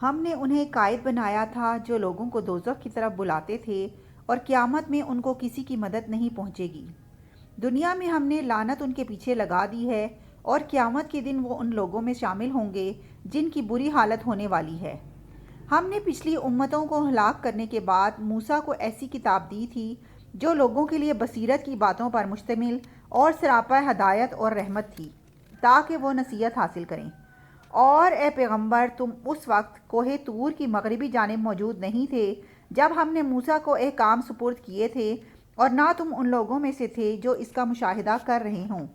ہم نے انہیں قائد بنایا تھا جو لوگوں کو دوزخ کی طرف بلاتے تھے اور قیامت میں ان کو کسی کی مدد نہیں پہنچے گی۔ دنیا میں ہم نے لعنت ان کے پیچھے لگا دی ہے اور قیامت کے دن وہ ان لوگوں میں شامل ہوں گے جن کی بری حالت ہونے والی ہے۔ ہم نے پچھلی امتوں کو ہلاک کرنے کے بعد موسیٰ کو ایسی کتاب دی تھی جو لوگوں کے لیے بصیرت کی باتوں پر مشتمل اور سراپا ہدایت اور رحمت تھی تاکہ وہ نصیحت حاصل کریں۔ اور اے پیغمبر، تم اس وقت کوہ طور کی مغربی جانب موجود نہیں تھے جب ہم نے موسیٰ کو احکام سپرد کیے تھے، اور نہ تم ان لوگوں میں سے تھے جو اس کا مشاہدہ کر رہے ہوں،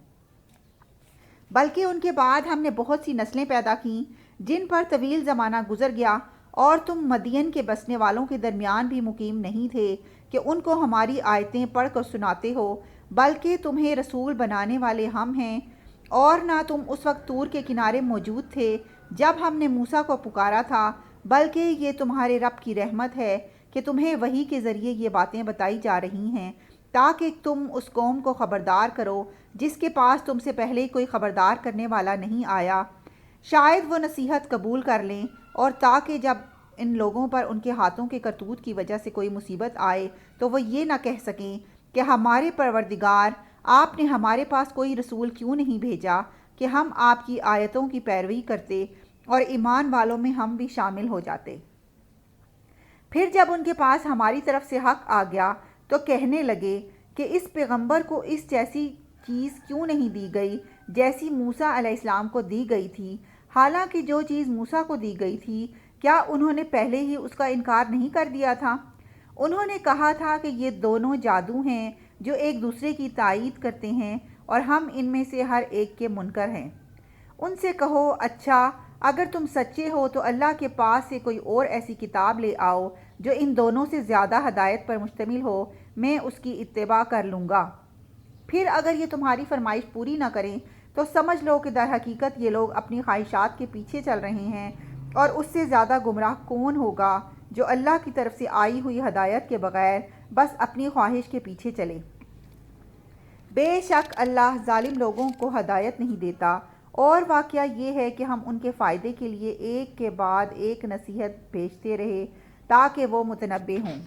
بلکہ ان کے بعد ہم نے بہت سی نسلیں پیدا کیں جن پر طویل زمانہ گزر گیا، اور تم مدین کے بسنے والوں کے درمیان بھی مقیم نہیں تھے کہ ان کو ہماری آیتیں پڑھ کر سناتے ہو، بلکہ تمہیں رسول بنانے والے ہم ہیں۔ اور نہ تم اس وقت طور کے کنارے موجود تھے جب ہم نے موسیٰ کو پکارا تھا، بلکہ یہ تمہارے رب کی رحمت ہے کہ تمہیں وحی کے ذریعے یہ باتیں بتائی جا رہی ہیں تاکہ تم اس قوم کو خبردار کرو جس کے پاس تم سے پہلے کوئی خبردار کرنے والا نہیں آیا، شاید وہ نصیحت قبول کر لیں، اور تاکہ جب ان لوگوں پر ان کے ہاتھوں کے کرتوت کی وجہ سے کوئی مصیبت آئے تو وہ یہ نہ کہہ سکیں کہ ہمارے پروردگار، آپ نے ہمارے پاس کوئی رسول کیوں نہیں بھیجا کہ ہم آپ کی آیتوں کی پیروی کرتے اور ایمان والوں میں ہم بھی شامل ہو جاتے۔ پھر جب ان کے پاس ہماری طرف سے حق آ گیا تو کہنے لگے کہ اس پیغمبر کو اس جیسی چیز کیوں نہیں دی گئی جیسی موسیٰ علیہ السلام کو دی گئی تھی، حالانکہ جو چیز موسیٰ کو دی گئی تھی کیا انہوں نے پہلے ہی اس کا انکار نہیں کر دیا تھا؟ انہوں نے کہا تھا کہ یہ دونوں جادو ہیں جو ایک دوسرے کی تائید کرتے ہیں اور ہم ان میں سے ہر ایک کے منکر ہیں۔ ان سے کہو، اچھا اگر تم سچے ہو تو اللہ کے پاس سے کوئی اور ایسی کتاب لے آؤ جو ان دونوں سے زیادہ ہدایت پر مشتمل ہو، میں اس کی اتباع کر لوں گا۔ پھر اگر یہ تمہاری فرمائش پوری نہ کریں تو سمجھ لو کہ در حقیقت یہ لوگ اپنی خواہشات کے پیچھے چل رہے ہیں، اور اس سے زیادہ گمراہ کون ہوگا جو اللہ کی طرف سے آئی ہوئی ہدایت کے بغیر بس اپنی خواہش کے پیچھے چلے۔ بے شک اللہ ظالم لوگوں کو ہدایت نہیں دیتا، اور واقعہ یہ ہے کہ ہم ان کے فائدے کے لیے ایک کے بعد ایک نصیحت بھیجتے رہے تاکہ وہ متنبہ ہوں۔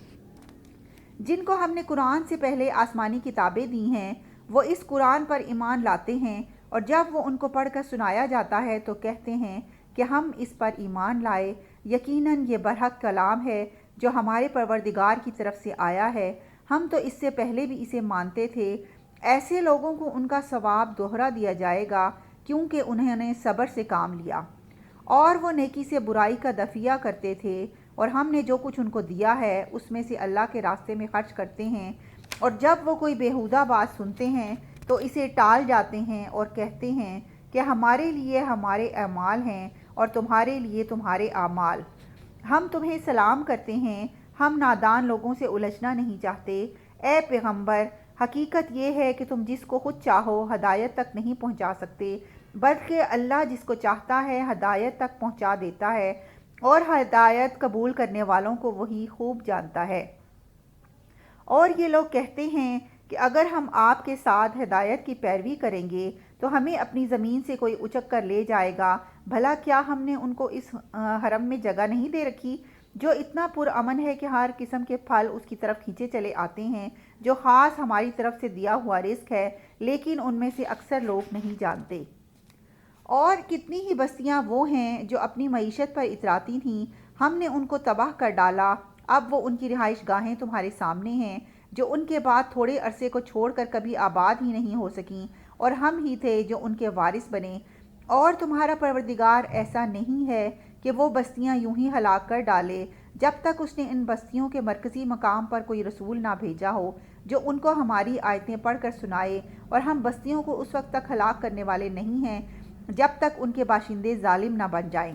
جن کو ہم نے قرآن سے پہلے آسمانی کتابیں دی ہیں وہ اس قرآن پر ایمان لاتے ہیں، اور جب وہ ان کو پڑھ کر سنایا جاتا ہے تو کہتے ہیں کہ ہم اس پر ایمان لائے، یقیناً یہ برحق کلام ہے جو ہمارے پروردگار کی طرف سے آیا ہے، ہم تو اس سے پہلے بھی اسے مانتے تھے۔ ایسے لوگوں کو ان کا ثواب دوہرا دیا جائے گا کیونکہ انہوں نے صبر سے کام لیا، اور وہ نیکی سے برائی کا دفیہ کرتے تھے، اور ہم نے جو کچھ ان کو دیا ہے اس میں سے اللہ کے راستے میں خرچ کرتے ہیں، اور جب وہ کوئی بیہودہ بات سنتے ہیں تو اسے ٹال جاتے ہیں اور کہتے ہیں کہ ہمارے لیے ہمارے اعمال ہیں اور تمہارے لیے تمہارے اعمال، ہم تمہیں سلام کرتے ہیں، ہم نادان لوگوں سے الجھنا نہیں چاہتے۔ اے پیغمبر، حقیقت یہ ہے کہ تم جس کو خود چاہو ہدایت تک نہیں پہنچا سکتے، بلکہ اللہ جس کو چاہتا ہے ہدایت تک پہنچا دیتا ہے، اور ہدایت قبول کرنے والوں کو وہی خوب جانتا ہے۔ اور یہ لوگ کہتے ہیں کہ اگر ہم آپ کے ساتھ ہدایت کی پیروی کریں گے تو ہمیں اپنی زمین سے کوئی اچک کر لے جائے گا، بھلا کیا ہم نے ان کو اس حرم میں جگہ نہیں دے رکھی جو اتنا پرامن ہے کہ ہر قسم کے پھل اس کی طرف کھینچے چلے آتے ہیں، جو خاص ہماری طرف سے دیا ہوا رزق ہے، لیکن ان میں سے اکثر لوگ نہیں جانتے۔ اور کتنی ہی بستیاں وہ ہیں جو اپنی معیشت پر اتراتی تھیں، ہم نے ان کو تباہ کر ڈالا، اب وہ ان کی رہائش گاہیں تمہارے سامنے ہیں جو ان کے بعد تھوڑے عرصے کو چھوڑ کر کبھی آباد ہی نہیں ہو سکیں، اور ہم ہی تھے جو ان کے وارث بنے۔ اور تمہارا پروردگار ایسا نہیں ہے کہ وہ بستیاں یوں ہی ہلاک کر ڈالے جب تک اس نے ان بستیوں کے مرکزی مقام پر کوئی رسول نہ بھیجا ہو جو ان کو ہماری آیتیں پڑھ کر سنائے، اور ہم بستیوں کو اس وقت تک ہلاک کرنے والے نہیں ہیں جب تک ان کے باشندے ظالم نہ بن جائیں۔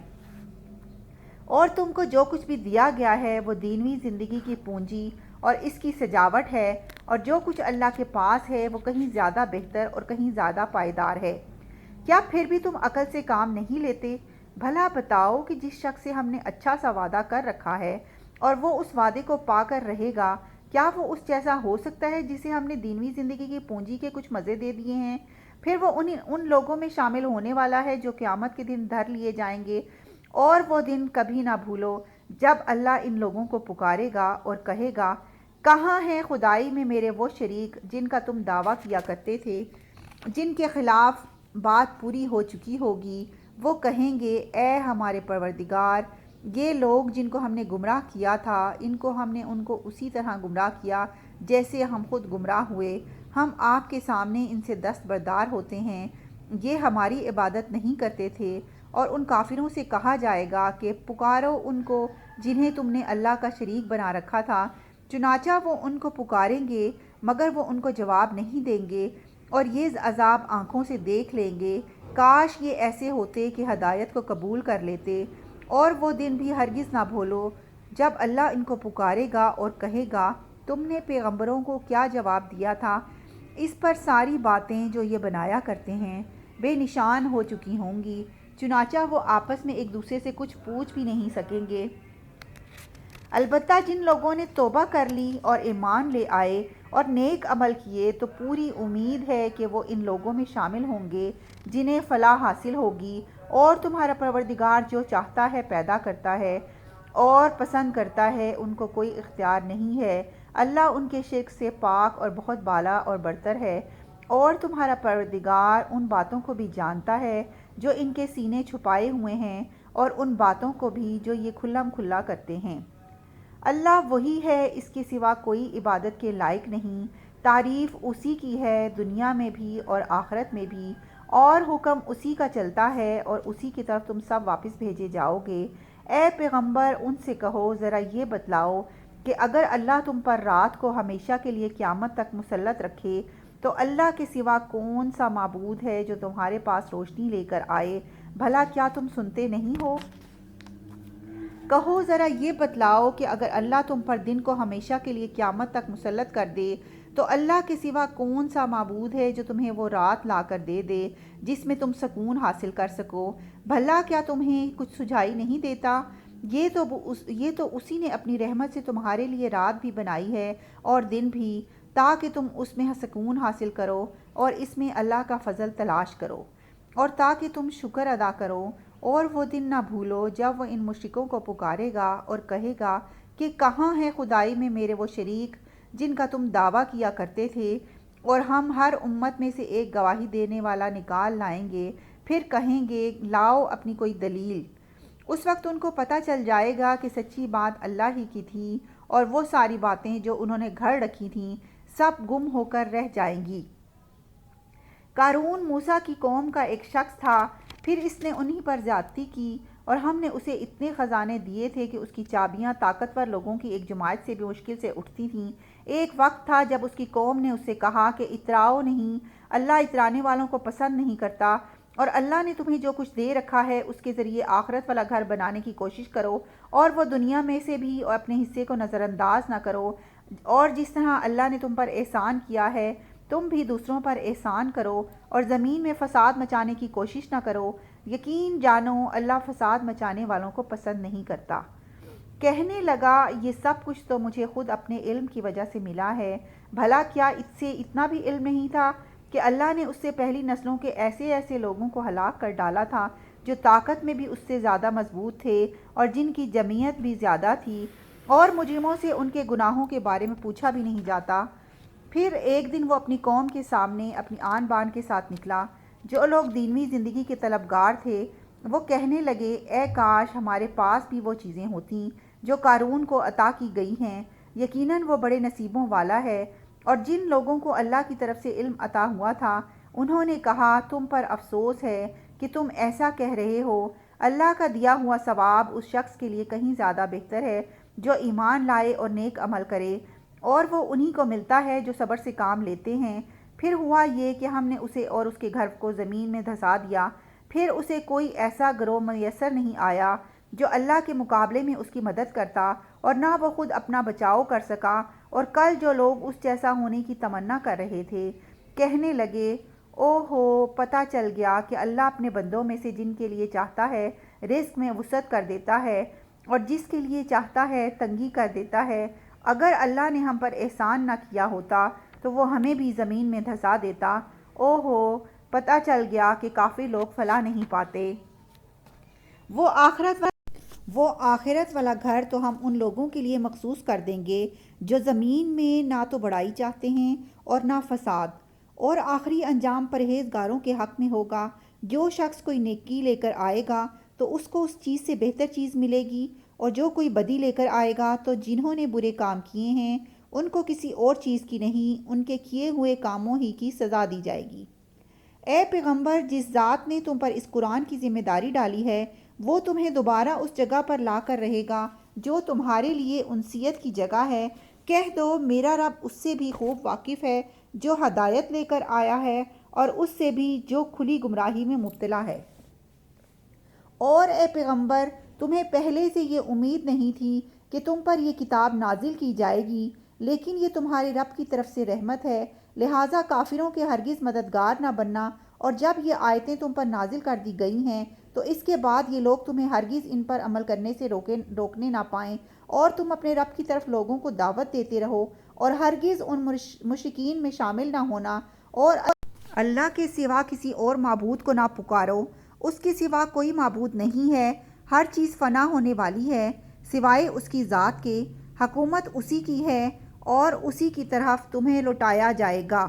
اور تم کو جو کچھ بھی دیا گیا ہے وہ دینوی زندگی کی پونجی اور اس کی سجاوٹ ہے، اور جو کچھ اللہ کے پاس ہے وہ کہیں زیادہ بہتر اور کہیں زیادہ پائیدار ہے۔ کیا پھر بھی تم عقل سے کام نہیں لیتے؟ بھلا بتاؤ کہ جس شخص سے ہم نے اچھا سا وعدہ کر رکھا ہے اور وہ اس وعدے کو پا کر رہے گا، کیا وہ اس جیسا ہو سکتا ہے جسے ہم نے دینوی زندگی کی پونجی کے کچھ مزے دے دیے ہیں؟ پھر وہ ان لوگوں میں شامل ہونے والا ہے جو قیامت کے دن دھر لیے جائیں گے، اور وہ دن کبھی نہ بھولو جب اللہ ان لوگوں کو پکارے گا اور کہے گا، کہاں ہیں خدائی میں میرے وہ شریک جن کا تم دعویٰ کیا کرتے تھے، جن کے خلاف بات پوری ہو چکی ہوگی؟ وہ کہیں گے، اے ہمارے پروردگار، یہ لوگ جن کو ہم نے گمراہ کیا تھا، ہم نے ان کو اسی طرح گمراہ کیا جیسے ہم خود گمراہ ہوئے۔ ہم آپ کے سامنے ان سے دستبردار ہوتے ہیں، یہ ہماری عبادت نہیں کرتے تھے۔ اور ان کافروں سے کہا جائے گا کہ پکارو ان کو جنہیں تم نے اللہ کا شریک بنا رکھا تھا، چنانچہ وہ ان کو پکاریں گے مگر وہ ان کو جواب نہیں دیں گے، اور یہ عذاب آنکھوں سے دیکھ لیں گے۔ کاش یہ ایسے ہوتے کہ ہدایت کو قبول کر لیتے۔ اور وہ دن بھی ہرگز نہ بھولو جب اللہ ان کو پکارے گا اور کہے گا، تم نے پیغمبروں کو کیا جواب دیا تھا؟ اس پر ساری باتیں جو یہ بنایا کرتے ہیں بے نشان ہو چکی ہوں گی، چنانچہ وہ آپس میں ایک دوسرے سے کچھ پوچھ بھی نہیں سکیں گے۔ البتہ جن لوگوں نے توبہ کر لی اور ایمان لے آئے اور نیک عمل کیے تو پوری امید ہے کہ وہ ان لوگوں میں شامل ہوں گے جنہیں فلاح حاصل ہوگی۔ اور تمہارا پروردگار جو چاہتا ہے پیدا کرتا ہے اور پسند کرتا ہے، ان کو کوئی اختیار نہیں ہے۔ اللہ ان کے شرک سے پاک اور بہت بالا اور برتر ہے۔ اور تمہارا پروردگار ان باتوں کو بھی جانتا ہے جو ان کے سینے چھپائے ہوئے ہیں، اور ان باتوں کو بھی جو یہ کھلم کھلا کرتے ہیں۔ اللہ وہی ہے، اس کے سوا کوئی عبادت کے لائق نہیں۔ تعریف اسی کی ہے دنیا میں بھی اور آخرت میں بھی، اور حکم اسی کا چلتا ہے اور اسی کی طرف تم سب واپس بھیجے جاؤ گے۔ اے پیغمبر، ان سے کہو، ذرا یہ بتلاؤ کہ اگر اللہ تم پر رات کو ہمیشہ کے لیے قیامت تک مسلط رکھے تو اللہ کے سوا کون سا معبود ہے جو تمہارے پاس روشنی لے کر آئے؟ بھلا کیا تم سنتے نہیں ہو؟ کہو ذرا یہ بتلاؤ کہ اگر اللہ تم پر دن کو ہمیشہ کے لیے قیامت تک مسلط کر دے تو اللہ کے سوا کون سا معبود ہے جو تمہیں وہ رات لا کر دے دے جس میں تم سکون حاصل کر سکو؟ بھلا کیا تمہیں کچھ سجائی نہیں دیتا؟ یہ تو اسی نے اپنی رحمت سے تمہارے لیے رات بھی بنائی ہے اور دن بھی، تاکہ تم اس میں سکون حاصل کرو اور اس میں اللہ کا فضل تلاش کرو، اور تاکہ تم شکر ادا کرو۔ اور وہ دن نہ بھولو جب وہ ان مشرکوں کو پکارے گا اور کہے گا کہ کہاں ہے خدائی میں میرے وہ شریک جن کا تم دعویٰ کیا کرتے تھے، اور ہم ہر امت میں سے ایک گواہی دینے والا نکال لائیں گے، پھر کہیں گے لاؤ اپنی کوئی دلیل۔ اس وقت ان کو پتہ چل جائے گا کہ سچی بات اللہ ہی کی تھی، اور وہ ساری باتیں جو انہوں نے گھڑ رکھی تھیں سب گم ہو کر رہ جائیں گی۔ قارون موسیٰ کی قوم کا ایک شخص تھا، پھر اس نے انہی پر زیادتی کی، اور ہم نے اسے اتنے خزانے دیے تھے کہ اس کی چابیاں طاقتور لوگوں کی ایک جماعت سے بھی مشکل سے اٹھتی تھیں۔ ایک وقت تھا جب اس کی قوم نے اس سے کہا کہ اتراؤ نہیں، اللہ اترانے والوں کو پسند نہیں کرتا، اور اللہ نے تمہیں جو کچھ دے رکھا ہے اس کے ذریعے آخرت والا گھر بنانے کی کوشش کرو، اور وہ دنیا میں سے بھی اور اپنے حصے کو نظر انداز نہ کرو، اور جس طرح اللہ نے تم پر احسان کیا ہے تم بھی دوسروں پر احسان کرو، اور زمین میں فساد مچانے کی کوشش نہ کرو۔ یقین جانو اللہ فساد مچانے والوں کو پسند نہیں کرتا۔ کہنے لگا، یہ سب کچھ تو مجھے خود اپنے علم کی وجہ سے ملا ہے۔ بھلا کیا اس سے اتنا بھی علم نہیں تھا کہ اللہ نے اس سے پہلی نسلوں کے ایسے ایسے لوگوں کو ہلاک کر ڈالا تھا جو طاقت میں بھی اس سے زیادہ مضبوط تھے اور جن کی جمعیت بھی زیادہ تھی، اور مجرموں سے ان کے گناہوں کے بارے میں پوچھا بھی نہیں جاتا۔ پھر ایک دن وہ اپنی قوم کے سامنے اپنی آن بان کے ساتھ نکلا۔ جو لوگ دینوی زندگی کے طلبگار تھے وہ کہنے لگے، اے کاش ہمارے پاس بھی وہ چیزیں ہوتیں جو قارون کو عطا کی گئی ہیں، یقیناً وہ بڑے نصیبوں والا ہے۔ اور جن لوگوں کو اللہ کی طرف سے علم عطا ہوا تھا انہوں نے کہا، تم پر افسوس ہے کہ تم ایسا کہہ رہے ہو، اللہ کا دیا ہوا ثواب اس شخص کے لیے کہیں زیادہ بہتر ہے جو ایمان لائے اور نیک عمل کرے، اور وہ انہی کو ملتا ہے جو صبر سے کام لیتے ہیں۔ پھر ہوا یہ کہ ہم نے اسے اور اس کے گھر کو زمین میں دھسا دیا، پھر اسے کوئی ایسا گروہ میسر نہیں آیا جو اللہ کے مقابلے میں اس کی مدد کرتا، اور نہ وہ خود اپنا بچاؤ کر سکا۔ اور کل جو لوگ اس جیسا ہونے کی تمنا کر رہے تھے کہنے لگے، او ہو، پتہ چل گیا کہ اللہ اپنے بندوں میں سے جن کے لیے چاہتا ہے رزق میں وسعت کر دیتا ہے، اور جس کے لیے چاہتا ہے تنگی کر دیتا ہے۔ اگر اللہ نے ہم پر احسان نہ کیا ہوتا تو وہ ہمیں بھی زمین میں دھسا دیتا۔ او ہو، پتہ چل گیا کہ کافر لوگ فلاح نہیں پاتے۔ وہ آخرت والا گھر تو ہم ان لوگوں کے لیے مخصوص کر دیں گے جو زمین میں نہ تو بڑائی چاہتے ہیں اور نہ فساد، اور آخری انجام پرہیزگاروں کے حق میں ہوگا۔ جو شخص کوئی نیکی لے کر آئے گا تو اس کو اس چیز سے بہتر چیز ملے گی، اور جو کوئی بدی لے کر آئے گا تو جنہوں نے برے کام کیے ہیں ان کو کسی اور چیز کی نہیں، ان کے کیے ہوئے کاموں ہی کی سزا دی جائے گی۔ اے پیغمبر، جس ذات نے تم پر اس قرآن کی ذمہ داری ڈالی ہے وہ تمہیں دوبارہ اس جگہ پر لا کر رہے گا جو تمہارے لیے انسیت کی جگہ ہے۔ کہہ دو میرا رب اس سے بھی خوب واقف ہے جو ہدایت لے کر آیا ہے اور اس سے بھی جو کھلی گمراہی میں مبتلا ہے۔ اور اے پیغمبر، تمہیں پہلے سے یہ امید نہیں تھی کہ تم پر یہ کتاب نازل کی جائے گی، لیکن یہ تمہارے رب کی طرف سے رحمت ہے، لہٰذا کافروں کے ہرگز مددگار نہ بننا۔ اور جب یہ آیتیں تم پر نازل کر دی گئی ہیں تو اس کے بعد یہ لوگ تمہیں ہرگز ان پر عمل کرنے سے روکنے نہ پائیں، اور تم اپنے رب کی طرف لوگوں کو دعوت دیتے رہو اور ہرگز ان مشرکین میں شامل نہ ہونا، اور اللہ کے سوا کسی اور معبود کو نہ پکارو، اس کے سوا کوئی معبود نہیں ہے، ہر چیز فنا ہونے والی ہے سوائے اس کی ذات کے، حکومت اسی کی ہے اور اسی کی طرف تمہیں لوٹایا جائے گا۔